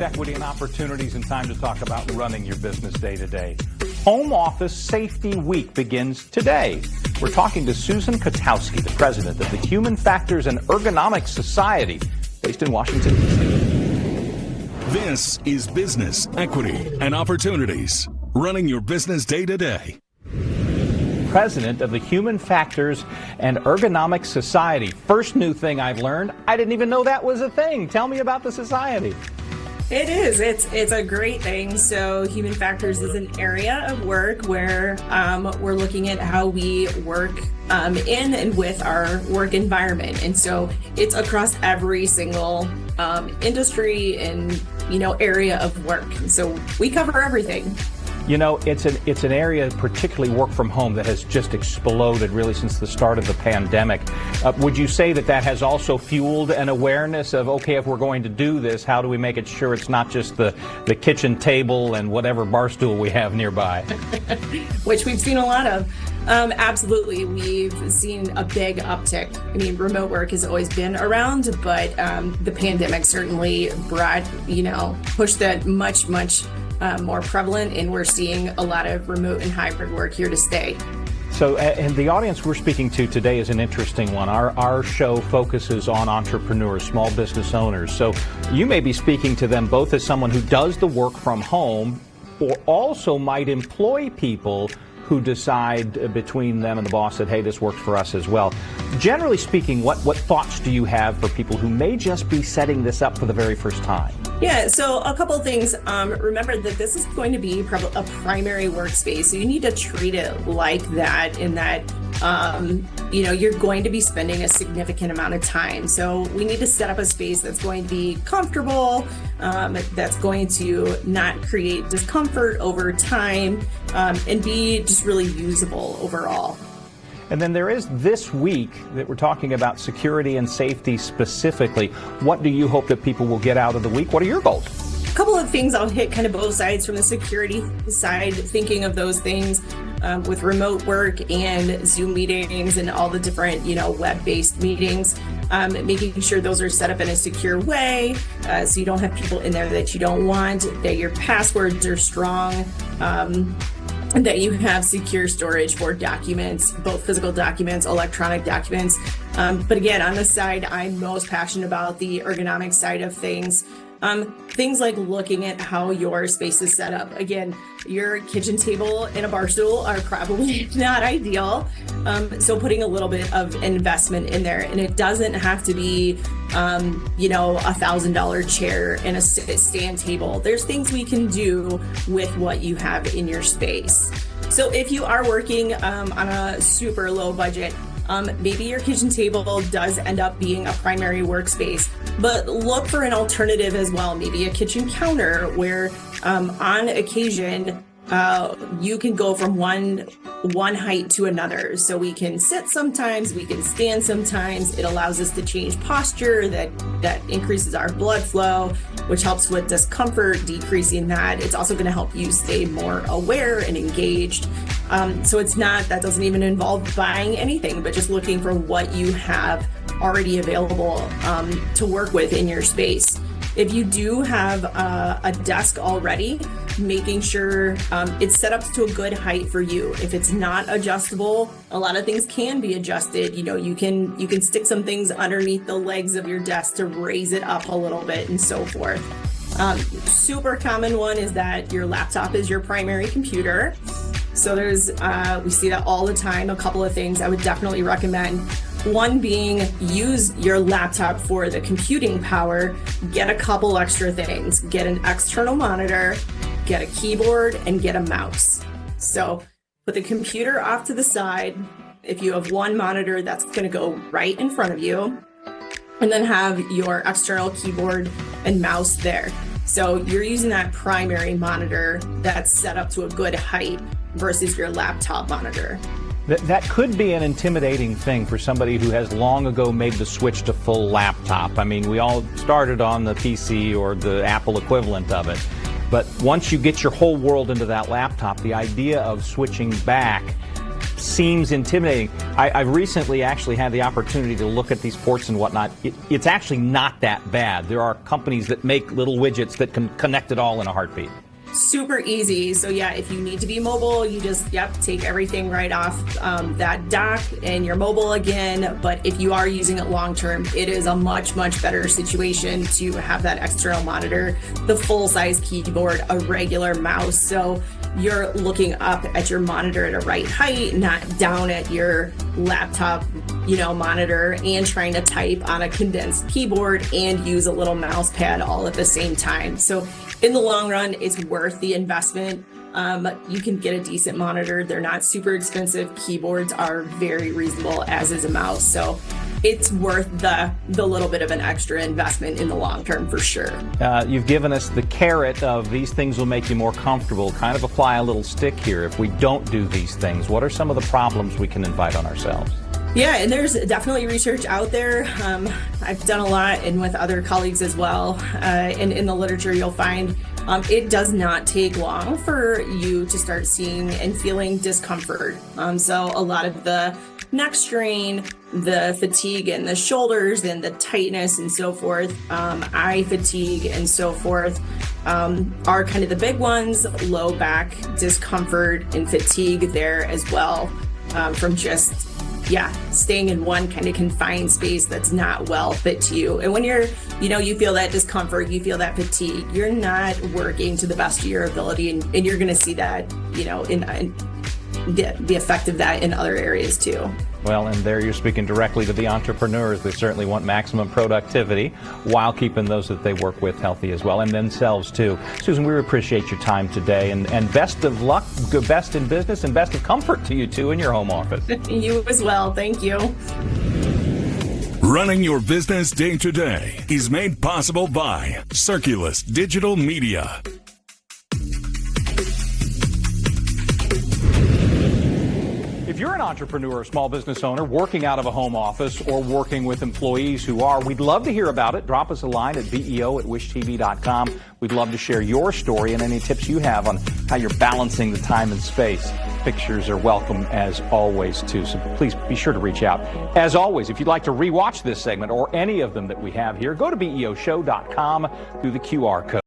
Equity and opportunities, and time to talk about running your business day to day. Home Office Safety Week begins today. We're talking to Susan Kotowski, the president of the Human Factors and Ergonomics Society, based in Washington, D.C. This is Business, Equity, and Opportunities. Running your business day to day. President of the Human Factors and Ergonomics Society. First new thing I've learned, I didn't even know that was a thing. Tell me about the society. It is. It's a great thing. So Human Factors is an area of work where we're looking at how we work in and with our work environment. And so it's across every single industry and, area of work. And so we cover everything. It's an area, particularly work from home, that has just exploded really since the start of the pandemic. Would you say that has also fueled an awareness of, okay, if we're going to do this, how do we make it sure it's not just the kitchen table and whatever bar stool we have nearby? Which we've seen a lot of. Absolutely. We've seen a big uptick. I mean, remote work has always been around, but the pandemic certainly pushed that much more prevalent, and we're seeing a lot of remote and hybrid work here to stay. So, and the audience we're speaking to today is an interesting one. Our show focuses on entrepreneurs, small business owners. So you may be speaking to them both as someone who does the work from home, or also might employ people who decide between them and the boss that, hey, this works for us as well. Generally speaking, what thoughts do you have for people who may just be setting this up for the very first time? Yeah, so a couple of things. Remember that this is going to be a primary workspace, so you need to treat it like that, in that you're going to be spending a significant amount of time. So we need to set up a space that's going to be comfortable, that's going to not create discomfort over time, and be just really usable overall. And then there is this week that we're talking about security and safety specifically. What do you hope that people will get out of the week? What are your goals? A couple of things I'll hit kind of both sides. From the security side, thinking of those things with remote work and Zoom meetings and all the different, web-based meetings, making sure those are set up in a secure way, so you don't have people in there that you don't want, that your passwords are strong, and that you have secure storage for documents, both physical documents, electronic documents. But again, on the side, I'm most passionate about the ergonomic side of things. Things like looking at how your space is set up. Again, your kitchen table and a bar stool are probably not ideal. So putting a little bit of investment in there, and it doesn't have to be, $1,000 chair and a stand table. There's things we can do with what you have in your space. So if you are working on a super low budget, maybe your kitchen table does end up being a primary workspace, but look for an alternative as well. Maybe a kitchen counter where on occasion you can go from one height to another. So we can sit sometimes, we can stand sometimes. It allows us to change posture that increases our blood flow, which helps with discomfort, decreasing that. It's also going to help you stay more aware and engaged. So that doesn't even involve buying anything, but just looking for what you have already available to work with in your space. If you do have a desk already, making sure it's set up to a good height for you. If it's not adjustable, a lot of things can be adjusted. You can stick some things underneath the legs of your desk to raise it up a little bit and so forth. Super common one is that your laptop is your primary computer. So we see that all the time. A couple of things I would definitely recommend. One being, use your laptop for the computing power. Get a couple extra things. Get an external monitor, get a keyboard, and get a mouse. So put the computer off to the side. If you have one monitor, that's going to go right in front of you. And then have your external keyboard and mouse there. So you're using that primary monitor that's set up to a good height versus your laptop monitor. That could be an intimidating thing for somebody who has long ago made the switch to full laptop. I mean, we all started on the PC or the Apple equivalent of it. But once you get your whole world into that laptop, the idea of switching back seems intimidating. I've recently actually had the opportunity to look at these ports and whatnot. It's actually not that bad. There are companies that make little widgets that can connect it all in a heartbeat. Super easy. So yeah, if you need to be mobile, you just, take everything right off that dock and you're mobile again. But if you are using it long term, it is a much, much better situation to have that external monitor, the full size keyboard, a regular mouse. So you're looking up at your monitor at a right height, not down at your laptop, monitor, and trying to type on a condensed keyboard and use a little mouse pad all at the same time. So in the long run, it's worth the investment. You can get a decent monitor. They're not super expensive. Keyboards are very reasonable, as is a mouse. So it's worth the little bit of an extra investment in the long term for sure. You've given us the carrot of these things will make you more comfortable. Kind of apply a little stick here. If we don't do these things, what are some of the problems we can invite on ourselves? Yeah, and there's definitely research out there. I've done a lot and with other colleagues as well. And in the literature, you'll find it does not take long for you to start seeing and feeling discomfort. So a lot of the neck strain, the fatigue in the shoulders and the tightness and so forth, eye fatigue and so forth are kind of the big ones. Low back discomfort and fatigue there as well from just staying in one kind of confined space that's not well fit to you. And when you're, you feel that discomfort, you feel that fatigue, you're not working to the best of your ability. And you're going to see that, in the effect of that in other areas too. Well, and there you're speaking directly to the entrepreneurs. They certainly want maximum productivity while keeping those that they work with healthy as well, and themselves too. Susan, we appreciate your time today, and best of luck, best in business, and best of comfort to you too in your home office. You as well. Thank you. Running your business day to day is made possible by Circulus Digital Media. If you're an entrepreneur or small business owner working out of a home office or working with employees who are, we'd love to hear about it. Drop us a line at beo@wishtv.com. We'd love to share your story and any tips you have on how you're balancing the time and space. Pictures are welcome as always too, so please be sure to reach out. As always, if you'd like to rewatch this segment or any of them that we have here, go to beoshow.com through the QR code.